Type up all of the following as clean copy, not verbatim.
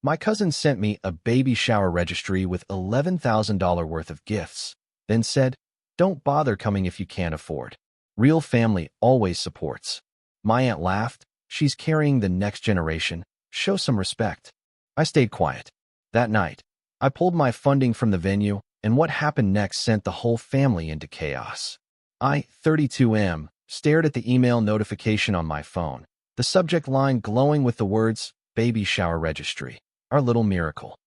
My cousin sent me a baby shower registry with $11,000 worth of gifts, then said, "Don't bother coming if you can't afford. Real family always supports." My aunt laughed. "She's carrying the next generation. Show some respect." I stayed quiet. That night, I pulled my funding from the venue, and what happened next sent the whole family into chaos. I, 32M, stared at the email notification on my phone, the subject line glowing with the words, "Baby Shower Registry, Our Little Miracle."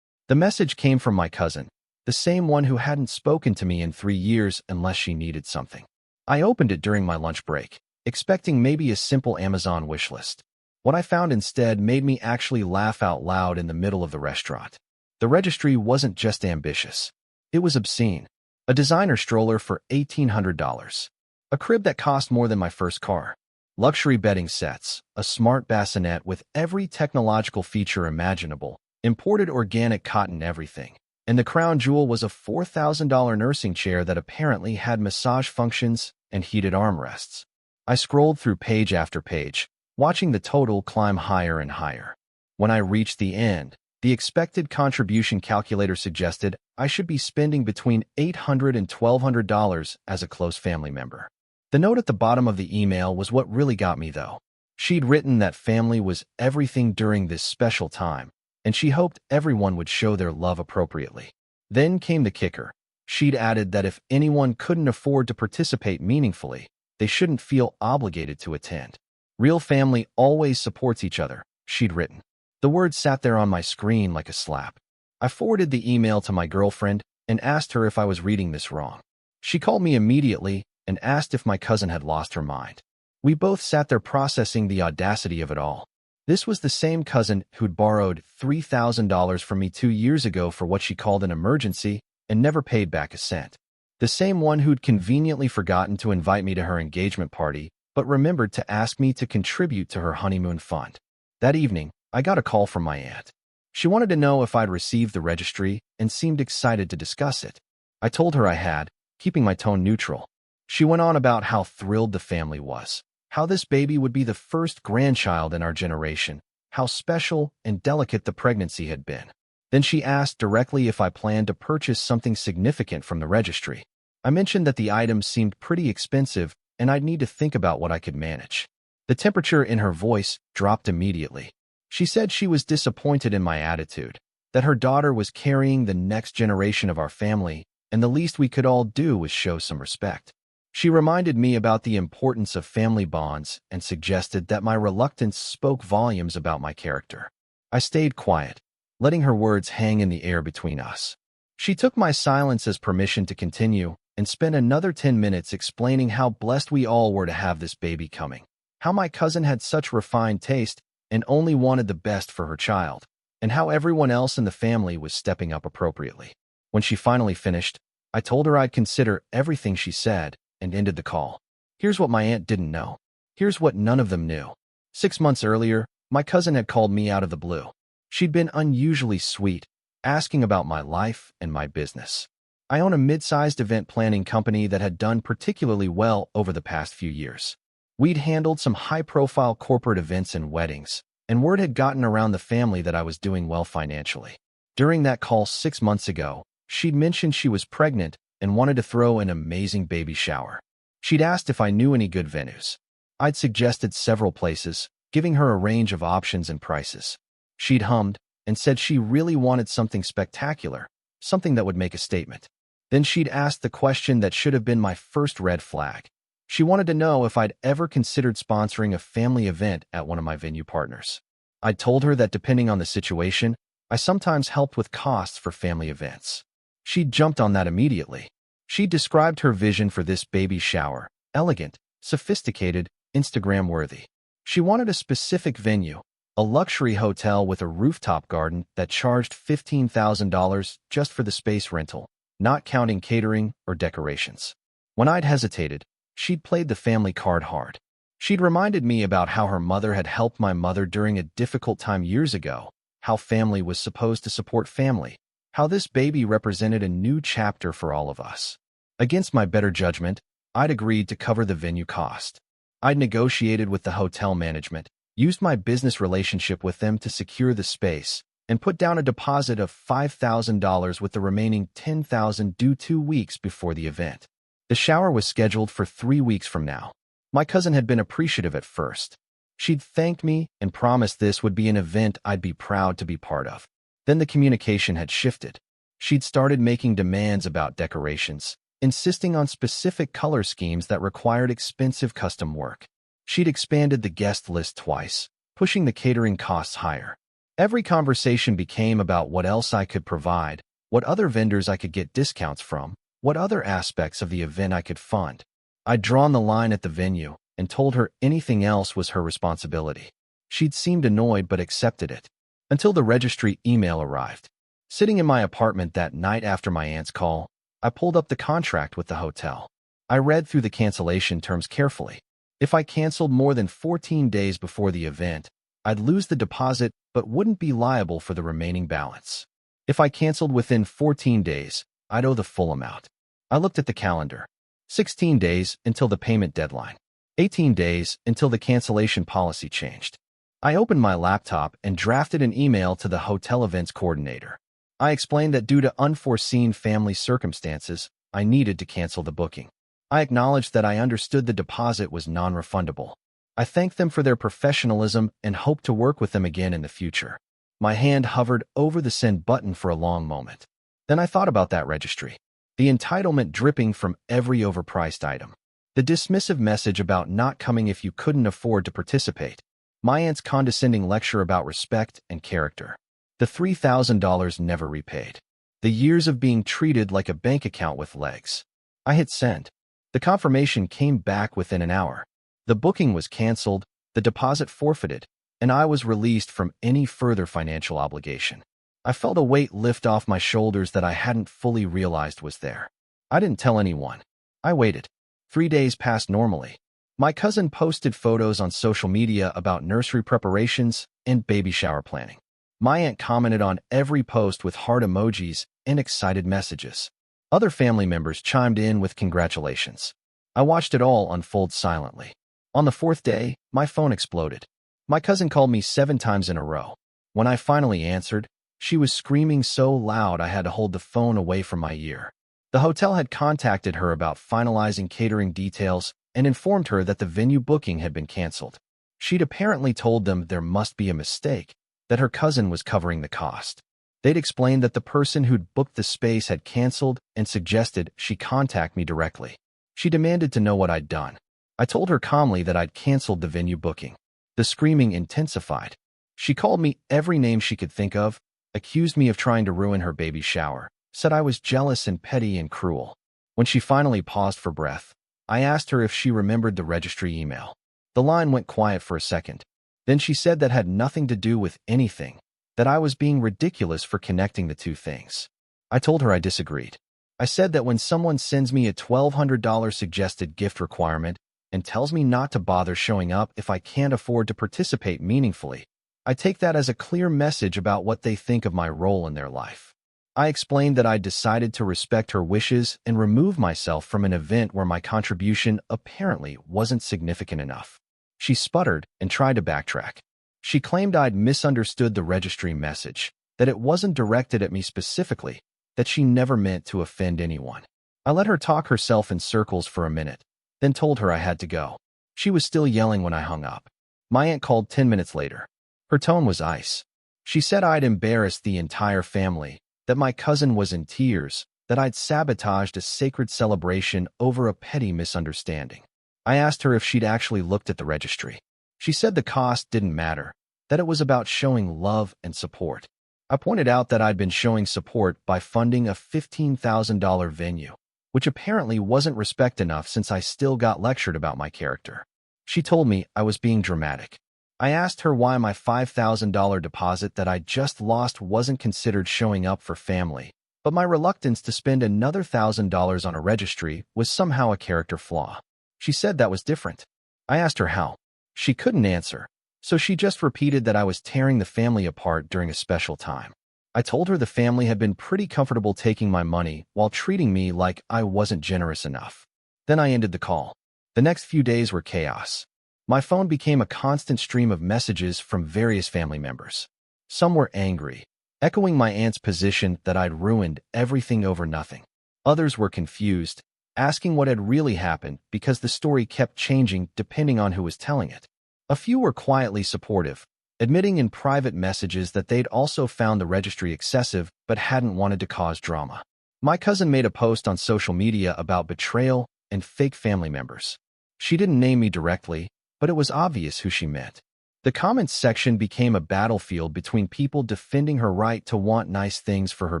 The message came from my cousin, the same one who hadn't spoken to me in 3 years unless she needed something. I opened it during my lunch break, expecting maybe a simple Amazon wish list. What I found instead made me actually laugh out loud in the middle of the restaurant. The registry wasn't just ambitious. It was obscene. A designer stroller for $1,800. A crib that cost more than my first car. Luxury bedding sets, a smart bassinet with every technological feature imaginable, imported organic cotton everything. And the crown jewel was a $4,000 nursing chair that apparently had massage functions and heated armrests. I scrolled through page after page, watching the total climb higher and higher. When I reached the end, the expected contribution calculator suggested I should be spending between $800 and $1,200 as a close family member. The note at the bottom of the email was what really got me, though. She'd written that family was everything during this special time, and she hoped everyone would show their love appropriately. Then came the kicker. She'd added that if anyone couldn't afford to participate meaningfully, they shouldn't feel obligated to attend. "Real family always supports each other," she'd written. The words sat there on my screen like a slap. I forwarded the email to my girlfriend and asked her if I was reading this wrong. She called me immediately and asked if my cousin had lost her mind. We both sat there processing the audacity of it all. This was the same cousin who'd borrowed $3,000 from me 2 years ago for what she called an emergency and never paid back a cent. The same one who'd conveniently forgotten to invite me to her engagement party, but remembered to ask me to contribute to her honeymoon fund. That evening, I got a call from my aunt. She wanted to know if I'd received the registry and seemed excited to discuss it. I told her I had, keeping my tone neutral. She went on about how thrilled the family was, how this baby would be the first grandchild in our generation, how special and delicate the pregnancy had been. Then she asked directly if I planned to purchase something significant from the registry. I mentioned that the items seemed pretty expensive and I'd need to think about what I could manage. The temperature in her voice dropped immediately. She said she was disappointed in my attitude, that her daughter was carrying the next generation of our family, and the least we could all do was show some respect. She reminded me about the importance of family bonds and suggested that my reluctance spoke volumes about my character. I stayed quiet, letting her words hang in the air between us. She took my silence as permission to continue and spent another 10 minutes explaining how blessed we all were to have this baby coming, how my cousin had such refined taste and only wanted the best for her child, and how everyone else in the family was stepping up appropriately. When she finally finished, I told her I'd consider everything she said and ended the call. Here's what my aunt didn't know. Here's what none of them knew. 6 months earlier, my cousin had called me out of the blue. She'd been unusually sweet, asking about my life and my business. I own a mid-sized event planning company that had done particularly well over the past few years. We'd handled some high-profile corporate events and weddings, and word had gotten around the family that I was doing well financially. During that call 6 months ago, she'd mentioned she was pregnant and wanted to throw an amazing baby shower. She'd asked if I knew any good venues. I'd suggested several places, giving her a range of options and prices. She'd hummed and said she really wanted something spectacular, something that would make a statement. Then she'd asked the question that should have been my first red flag. She wanted to know if I'd ever considered sponsoring a family event at one of my venue partners. I'd told her that depending on the situation, I sometimes helped with costs for family events. She jumped on that immediately. She described her vision for this baby shower: elegant, sophisticated, Instagram-worthy. She wanted a specific venue, a luxury hotel with a rooftop garden that charged $15,000 just for the space rental, not counting catering or decorations. When I'd hesitated, she'd played the family card hard. She'd reminded me about how her mother had helped my mother during a difficult time years ago, how family was supposed to support family, how this baby represented a new chapter for all of us. Against my better judgment, I'd agreed to cover the venue cost. I'd negotiated with the hotel management, used my business relationship with them to secure the space, and put down a deposit of $5,000 with the remaining $10,000 due 2 weeks before the event. The shower was scheduled for 3 weeks from now. My cousin had been appreciative at first. She'd thanked me and promised this would be an event I'd be proud to be part of. Then the communication had shifted. She'd started making demands about decorations, insisting on specific color schemes that required expensive custom work. She'd expanded the guest list twice, pushing the catering costs higher. Every conversation became about what else I could provide, what other vendors I could get discounts from, what other aspects of the event I could fund. I'd drawn the line at the venue and told her anything else was her responsibility. She'd seemed annoyed but accepted it, until the registry email arrived. Sitting in my apartment that night after my aunt's call, I pulled up the contract with the hotel. I read through the cancellation terms carefully. If I canceled more than 14 days before the event, I'd lose the deposit but wouldn't be liable for the remaining balance. If I canceled within 14 days, I'd owe the full amount. I looked at the calendar. 16 days until the payment deadline. 18 days until the cancellation policy changed. I opened my laptop and drafted an email to the hotel events coordinator. I explained that due to unforeseen family circumstances, I needed to cancel the booking. I acknowledged that I understood the deposit was non-refundable. I thanked them for their professionalism and hoped to work with them again in the future. My hand hovered over the send button for a long moment. Then I thought about that registry. The entitlement dripping from every overpriced item. The dismissive message about not coming if you couldn't afford to participate. My aunt's condescending lecture about respect and character. The $3,000 never repaid. The years of being treated like a bank account with legs. I hit send. The confirmation came back within an hour. The booking was canceled, the deposit forfeited, and I was released from any further financial obligation. I felt a weight lift off my shoulders that I hadn't fully realized was there. I didn't tell anyone. I waited. 3 days passed normally. My cousin posted photos on social media about nursery preparations and baby shower planning. My aunt commented on every post with heart emojis and excited messages. Other family members chimed in with congratulations. I watched it all unfold silently. On the 4th day, my phone exploded. My cousin called me 7 times in a row. When I finally answered, she was screaming so loud I had to hold the phone away from my ear. The hotel had contacted her about finalizing catering details and informed her that the venue booking had been canceled. She'd apparently told them there must be a mistake, that her cousin was covering the cost. They'd explained that the person who'd booked the space had canceled and suggested she contact me directly. She demanded to know what I'd done. I told her calmly that I'd canceled the venue booking. The screaming intensified. She called me every name she could think of, accused me of trying to ruin her baby's shower, said I was jealous and petty and cruel. When she finally paused for breath, I asked her if she remembered the registry email. The line went quiet for a second. Then she said that had nothing to do with anything, that I was being ridiculous for connecting the two things. I told her I disagreed. I said that when someone sends me a $1,200 suggested gift requirement and tells me not to bother showing up if I can't afford to participate meaningfully, I take that as a clear message about what they think of my role in their life. I explained that I'd decided to respect her wishes and remove myself from an event where my contribution apparently wasn't significant enough. She sputtered and tried to backtrack. She claimed I'd misunderstood the registry message, that it wasn't directed at me specifically, that she never meant to offend anyone. I let her talk herself in circles for a minute, then told her I had to go. She was still yelling when I hung up. My aunt called 10 minutes later. Her tone was ice. She said I'd embarrassed the entire family, that my cousin was in tears, that I'd sabotaged a sacred celebration over a petty misunderstanding. I asked her if she'd actually looked at the registry. She said the cost didn't matter, that it was about showing love and support. I pointed out that I'd been showing support by funding a $15,000 venue, which apparently wasn't respect enough since I still got lectured about my character. She told me I was being dramatic. I asked her why my $5,000 deposit that I'd just lost wasn't considered showing up for family, but my reluctance to spend another $1,000 on a registry was somehow a character flaw. She said that was different. I asked her how. She couldn't answer, so she just repeated that I was tearing the family apart during a special time. I told her the family had been pretty comfortable taking my money while treating me like I wasn't generous enough. Then I ended the call. The next few days were chaos. My phone became a constant stream of messages from various family members. Some were angry, echoing my aunt's position that I'd ruined everything over nothing. Others were confused, asking what had really happened because the story kept changing depending on who was telling it. A few were quietly supportive, admitting in private messages that they'd also found the registry excessive but hadn't wanted to cause drama. My cousin made a post on social media about betrayal and fake family members. She didn't name me directly, but it was obvious who she meant. The comments section became a battlefield between people defending her right to want nice things for her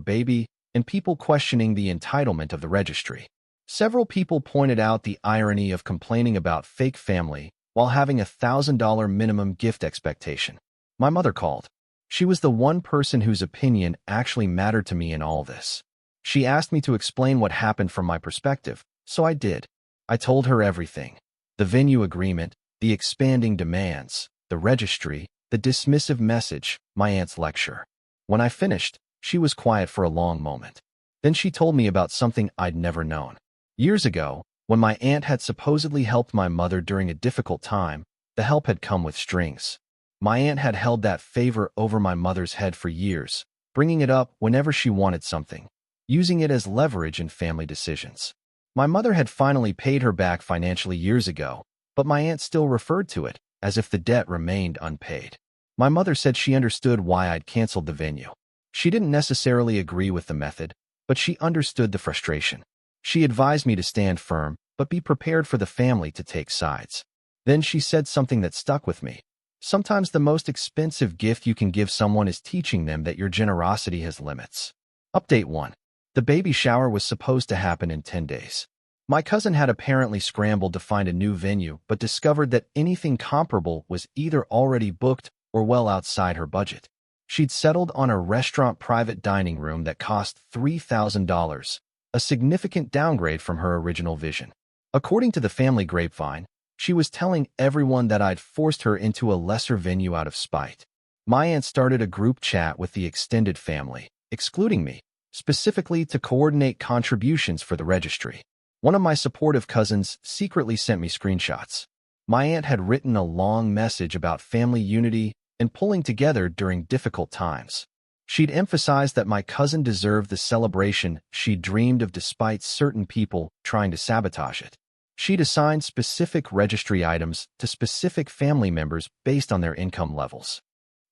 baby and people questioning the entitlement of the registry. Several people pointed out the irony of complaining about fake family while having a $1,000 minimum gift expectation. My mother called. She was the one person whose opinion actually mattered to me in all this. She asked me to explain what happened from my perspective, so I did. I told her everything. The venue agreement, the expanding demands, the registry, the dismissive message, my aunt's lecture. When I finished, she was quiet for a long moment. Then she told me about something I'd never known. Years ago, when my aunt had supposedly helped my mother during a difficult time, the help had come with strings. My aunt had held that favor over my mother's head for years, bringing it up whenever she wanted something, using it as leverage in family decisions. My mother had finally paid her back financially years ago, but my aunt still referred to it as if the debt remained unpaid. My mother said she understood why I'd canceled the venue. She didn't necessarily agree with the method, but she understood the frustration. She advised me to stand firm, but be prepared for the family to take sides. Then she said something that stuck with me. Sometimes the most expensive gift you can give someone is teaching them that your generosity has limits. Update 1. The baby shower was supposed to happen in 10 days. My cousin had apparently scrambled to find a new venue but discovered that anything comparable was either already booked or well outside her budget. She'd settled on a restaurant private dining room that cost $3,000, a significant downgrade from her original vision. According to the family grapevine, she was telling everyone that I'd forced her into a lesser venue out of spite. My aunt started a group chat with the extended family, excluding me, specifically to coordinate contributions for the registry. One of my supportive cousins secretly sent me screenshots. My aunt had written a long message about family unity and pulling together during difficult times. She'd emphasized that my cousin deserved the celebration she'd dreamed of despite certain people trying to sabotage it. She'd assigned specific registry items to specific family members based on their income levels.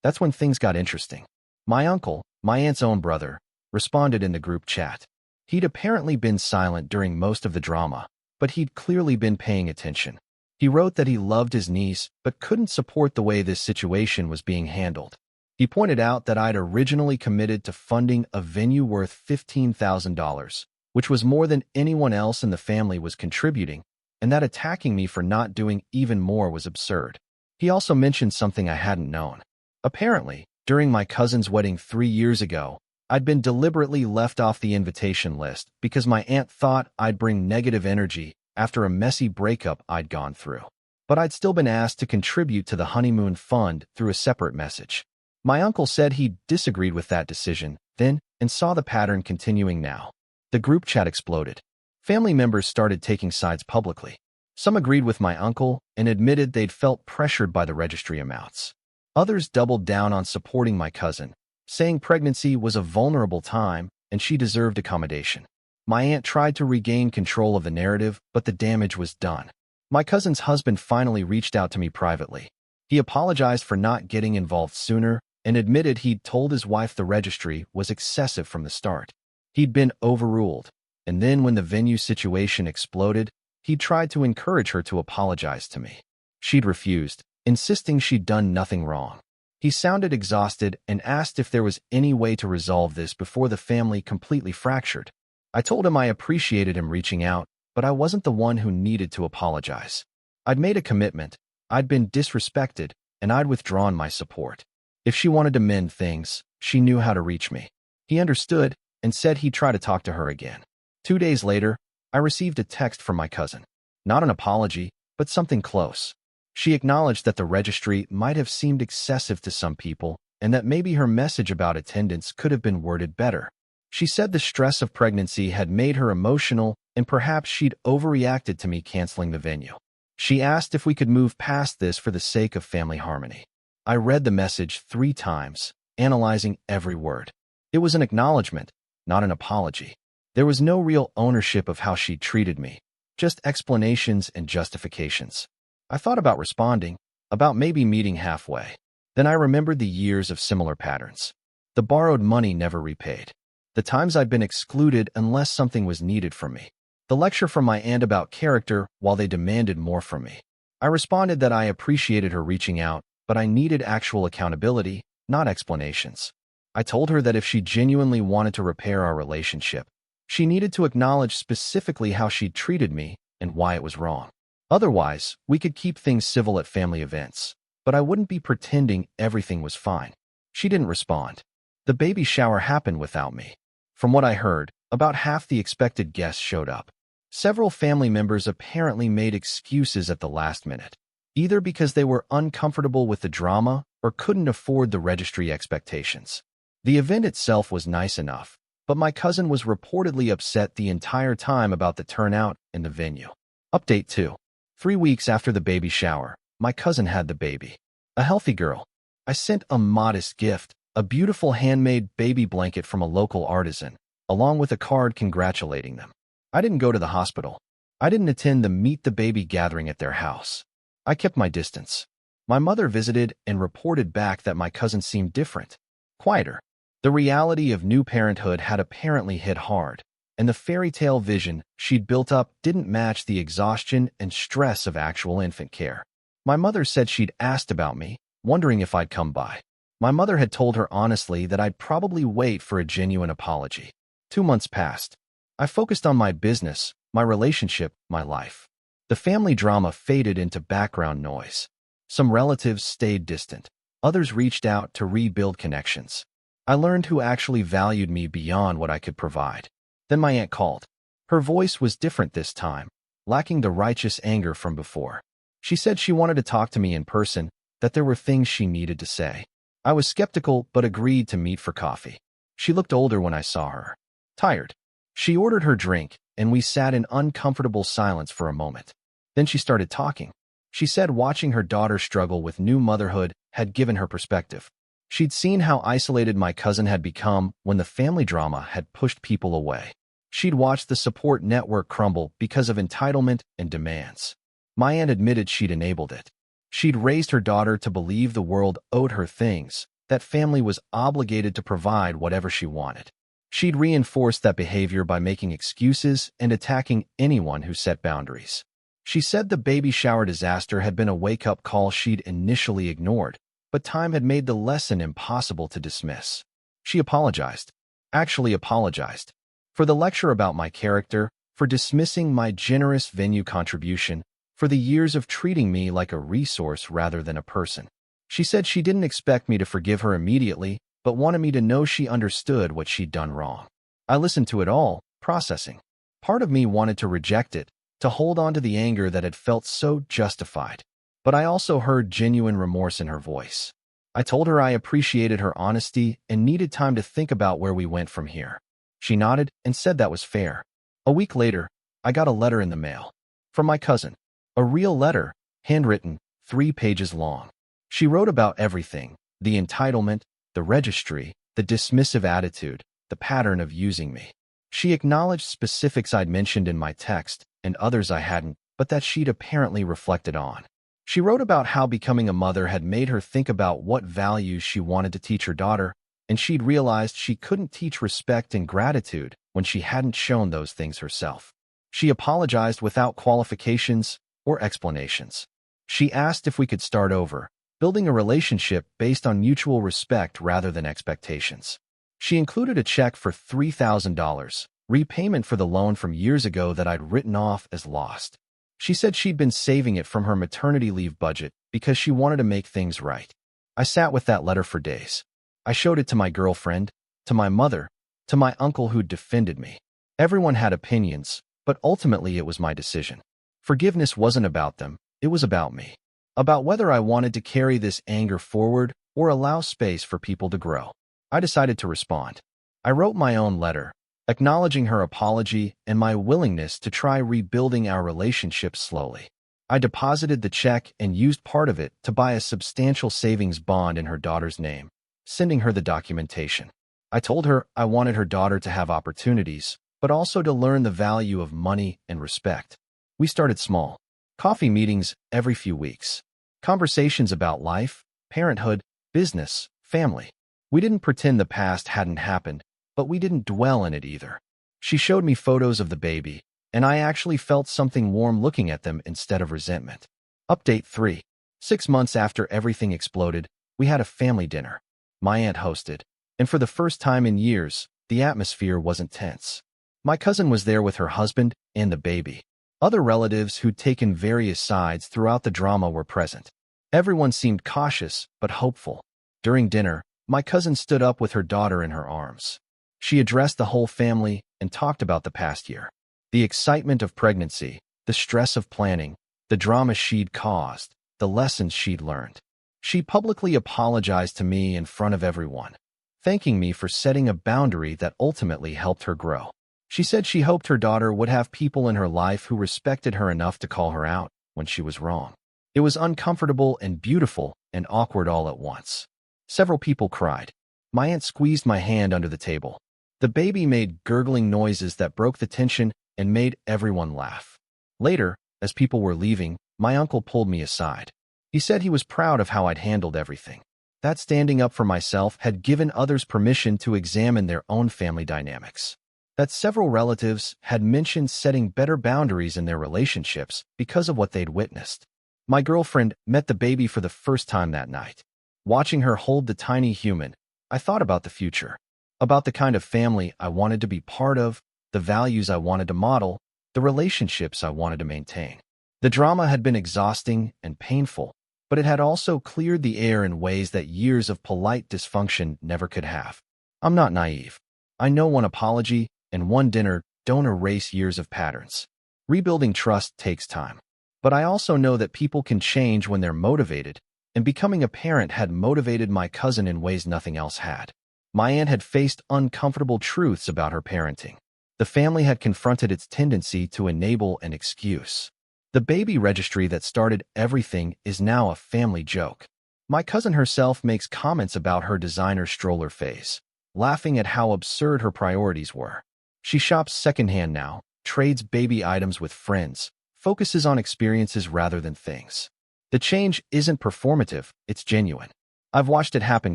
That's when things got interesting. My uncle, my aunt's own brother, responded in the group chat. He'd apparently been silent during most of the drama, but he'd clearly been paying attention. He wrote that he loved his niece but couldn't support the way this situation was being handled. He pointed out that I'd originally committed to funding a venue worth $15,000, which was more than anyone else in the family was contributing, and that attacking me for not doing even more was absurd. He also mentioned something I hadn't known. Apparently, during my cousin's wedding 3 years ago, I'd been deliberately left off the invitation list because my aunt thought I'd bring negative energy after a messy breakup I'd gone through. But I'd still been asked to contribute to the honeymoon fund through a separate message. My uncle said he disagreed with that decision then and saw the pattern continuing now. The group chat exploded. Family members started taking sides publicly. Some agreed with my uncle and admitted they'd felt pressured by the registry amounts. Others doubled down on supporting my cousin, saying pregnancy was a vulnerable time and she deserved accommodation. My aunt tried to regain control of the narrative, but the damage was done. My cousin's husband finally reached out to me privately. He apologized for not getting involved sooner and admitted he'd told his wife the registry was excessive from the start. He'd been overruled, and then when the venue situation exploded, he tried to encourage her to apologize to me. She'd refused, insisting she'd done nothing wrong. He sounded exhausted and asked if there was any way to resolve this before the family completely fractured. I told him I appreciated him reaching out, but I wasn't the one who needed to apologize. I'd made a commitment, I'd been disrespected, and I'd withdrawn my support. If she wanted to mend things, she knew how to reach me. He understood and said he'd try to talk to her again. 2 days later, I received a text from my cousin. Not an apology, but something close. She acknowledged that the registry might have seemed excessive to some people and that maybe her message about attendance could have been worded better. She said the stress of pregnancy had made her emotional and perhaps she'd overreacted to me canceling the venue. She asked if we could move past this for the sake of family harmony. I read the message 3 times, analyzing every word. It was an acknowledgement, not an apology. There was no real ownership of how she treated me, just explanations and justifications. I thought about responding, about maybe meeting halfway. Then I remembered the years of similar patterns. The borrowed money never repaid. The times I'd been excluded unless something was needed from me. The lecture from my aunt about character while they demanded more from me. I responded that I appreciated her reaching out, but I needed actual accountability, not explanations. I told her that if she genuinely wanted to repair our relationship, she needed to acknowledge specifically how she'd treated me and why it was wrong. Otherwise, we could keep things civil at family events, but I wouldn't be pretending everything was fine. She didn't respond. The baby shower happened without me. From what I heard, about half the expected guests showed up. Several family members apparently made excuses at the last minute, either because they were uncomfortable with the drama or couldn't afford the registry expectations. The event itself was nice enough, but my cousin was reportedly upset the entire time about the turnout in the venue. Update 2. 3 weeks after the baby shower, my cousin had the baby. A healthy girl. I sent a modest gift, a beautiful handmade baby blanket from a local artisan, along with a card congratulating them. I didn't go to the hospital. I didn't attend the Meet the Baby gathering at their house. I kept my distance. My mother visited and reported back that my cousin seemed different, quieter. The reality of new parenthood had apparently hit hard, and the fairy tale vision she'd built up didn't match the exhaustion and stress of actual infant care. My mother said she'd asked about me, wondering if I'd come by. My mother had told her honestly that I'd probably wait for a genuine apology. 2 months passed. I focused on my business, my relationship, my life. The family drama faded into background noise. Some relatives stayed distant. Others reached out to rebuild connections. I learned who actually valued me beyond what I could provide. Then my aunt called. Her voice was different this time, lacking the righteous anger from before. She said she wanted to talk to me in person, that there were things she needed to say. I was skeptical but agreed to meet for coffee. She looked older when I saw her. Tired. She ordered her drink, and we sat in uncomfortable silence for a moment. Then she started talking. She said watching her daughter struggle with new motherhood had given her perspective. She'd seen how isolated my cousin had become when the family drama had pushed people away. She'd watched the support network crumble because of entitlement and demands. My aunt admitted she'd enabled it. She'd raised her daughter to believe the world owed her things, that family was obligated to provide whatever she wanted. She'd reinforced that behavior by making excuses and attacking anyone who set boundaries. She said the baby shower disaster had been a wake-up call she'd initially ignored, but time had made the lesson impossible to dismiss. She apologized. Actually apologized. For the lecture about my character, for dismissing my generous venue contribution, for the years of treating me like a resource rather than a person. She said she didn't expect me to forgive her immediately, but wanted me to know she understood what she'd done wrong. I listened to it all, processing. Part of me wanted to reject it, to hold on to the anger that had felt so justified. But I also heard genuine remorse in her voice. I told her I appreciated her honesty and needed time to think about where we went from here. She nodded and said that was fair. A week later, I got a letter in the mail. From my cousin. A real letter, handwritten, 3 pages long. She wrote about everything, the entitlement, the registry, the dismissive attitude, the pattern of using me. She acknowledged specifics I'd mentioned in my text and others I hadn't, but that she'd apparently reflected on. She wrote about how becoming a mother had made her think about what values she wanted to teach her daughter, and she'd realized she couldn't teach respect and gratitude when she hadn't shown those things herself. She apologized without qualifications or explanations. She asked if we could start over, building a relationship based on mutual respect rather than expectations. She included a check for $3,000, repayment for the loan from years ago that I'd written off as lost. She said she'd been saving it from her maternity leave budget because she wanted to make things right. I sat with that letter for days. I showed it to my girlfriend, to my mother, to my uncle who'd defended me. Everyone had opinions, but ultimately it was my decision. Forgiveness wasn't about them, it was about me. About whether I wanted to carry this anger forward or allow space for people to grow. I decided to respond. I wrote my own letter, acknowledging her apology and my willingness to try rebuilding our relationship slowly. I deposited the check and used part of it to buy a substantial savings bond in her daughter's name, sending her the documentation. I told her I wanted her daughter to have opportunities, but also to learn the value of money and respect. We started small. Coffee meetings every few weeks. Conversations about life, parenthood, business, family. We didn't pretend the past hadn't happened, but we didn't dwell in it either. She showed me photos of the baby, and I actually felt something warm looking at them instead of resentment. Update 3. 6 months after everything exploded, we had a family dinner. My aunt hosted, and for the first time in years, the atmosphere wasn't tense. My cousin was there with her husband and the baby. Other relatives who'd taken various sides throughout the drama were present. Everyone seemed cautious but hopeful. During dinner, my cousin stood up with her daughter in her arms. She addressed the whole family and talked about the past year. The excitement of pregnancy, the stress of planning, the drama she'd caused, the lessons she'd learned. She publicly apologized to me in front of everyone, thanking me for setting a boundary that ultimately helped her grow. She said she hoped her daughter would have people in her life who respected her enough to call her out when she was wrong. It was uncomfortable and beautiful and awkward all at once. Several people cried. My aunt squeezed my hand under the table. The baby made gurgling noises that broke the tension and made everyone laugh. Later, as people were leaving, my uncle pulled me aside. He said he was proud of how I'd handled everything. That standing up for myself had given others permission to examine their own family dynamics. That several relatives had mentioned setting better boundaries in their relationships because of what they'd witnessed. My girlfriend met the baby for the first time that night. Watching her hold the tiny human, I thought about the future, about the kind of family I wanted to be part of, the values I wanted to model, the relationships I wanted to maintain. The drama had been exhausting and painful, but it had also cleared the air in ways that years of polite dysfunction never could have. I'm not naive. I know one apology and one dinner don't erase years of patterns. Rebuilding trust takes time. But I also know that people can change when they're motivated, and becoming a parent had motivated my cousin in ways nothing else had. My aunt had faced uncomfortable truths about her parenting. The family had confronted its tendency to enable an excuse. The baby registry that started everything is now a family joke. My cousin herself makes comments about her designer stroller phase, laughing at how absurd her priorities were. She shops secondhand now, trades baby items with friends, focuses on experiences rather than things. The change isn't performative, it's genuine. I've watched it happen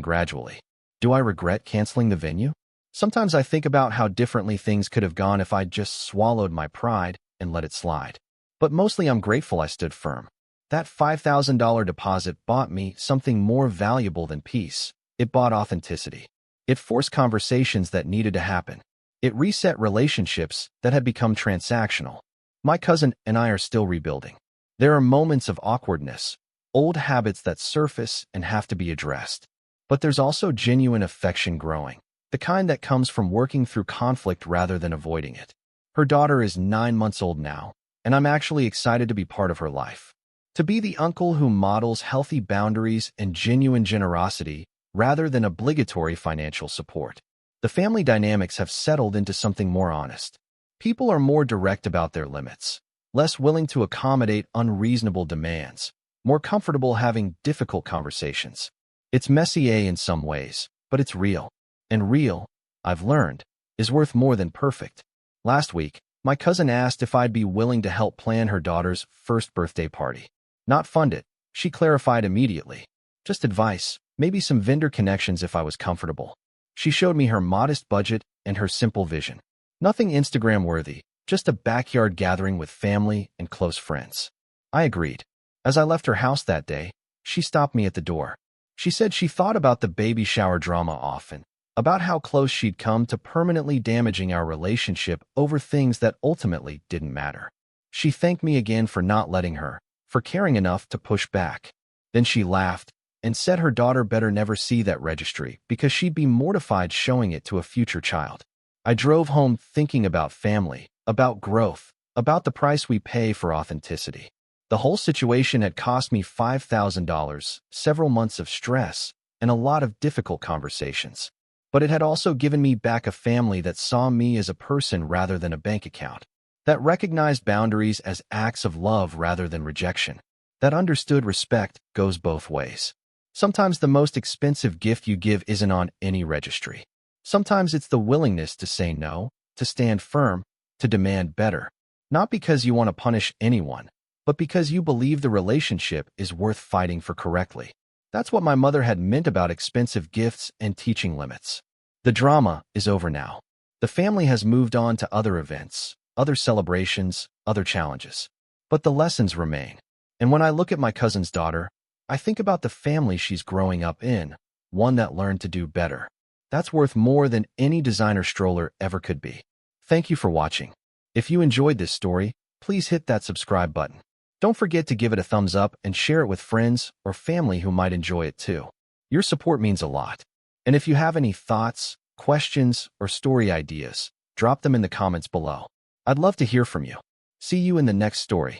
gradually. Do I regret canceling the venue? Sometimes I think about how differently things could have gone if I'd just swallowed my pride and let it slide. But mostly I'm grateful I stood firm. That $5,000 deposit bought me something more valuable than peace. It bought authenticity. It forced conversations that needed to happen. It reset relationships that had become transactional. My cousin and I are still rebuilding. There are moments of awkwardness, old habits that surface and have to be addressed. But there's also genuine affection growing, the kind that comes from working through conflict rather than avoiding it. Her daughter is 9 months old now, and I'm actually excited to be part of her life. To be the uncle who models healthy boundaries and genuine generosity rather than obligatory financial support. The family dynamics have settled into something more honest. People are more direct about their limits, less willing to accommodate unreasonable demands, more comfortable having difficult conversations. It's messy in some ways, but it's real. And real, I've learned, is worth more than perfect. Last week, my cousin asked if I'd be willing to help plan her daughter's first birthday party. Not fund it, she clarified immediately. Just advice, maybe some vendor connections if I was comfortable. She showed me her modest budget and her simple vision. Nothing Instagram-worthy, just a backyard gathering with family and close friends. I agreed. As I left her house that day, she stopped me at the door. She said she thought about the baby shower drama often, about how close she'd come to permanently damaging our relationship over things that ultimately didn't matter. She thanked me again for not letting her, for caring enough to push back. Then she laughed and said her daughter better never see that registry because she'd be mortified showing it to a future child. I drove home thinking about family, about growth, about the price we pay for authenticity. The whole situation had cost me $5,000, several months of stress, and a lot of difficult conversations. But it had also given me back a family that saw me as a person rather than a bank account, that recognized boundaries as acts of love rather than rejection, that understood respect goes both ways. Sometimes the most expensive gift you give isn't on any registry. Sometimes it's the willingness to say no, to stand firm, to demand better. Not because you want to punish anyone, but because you believe the relationship is worth fighting for correctly. That's what my mother had meant about expensive gifts and teaching limits. The drama is over now. The family has moved on to other events, other celebrations, other challenges. But the lessons remain. And when I look at my cousin's daughter, I think about the family she's growing up in, one that learned to do better. That's worth more than any designer stroller ever could be. Thank you for watching. If you enjoyed this story, please hit that subscribe button. Don't forget to give it a thumbs up and share it with friends or family who might enjoy it too. Your support means a lot. And if you have any thoughts, questions, or story ideas, drop them in the comments below. I'd love to hear from you. See you in the next story.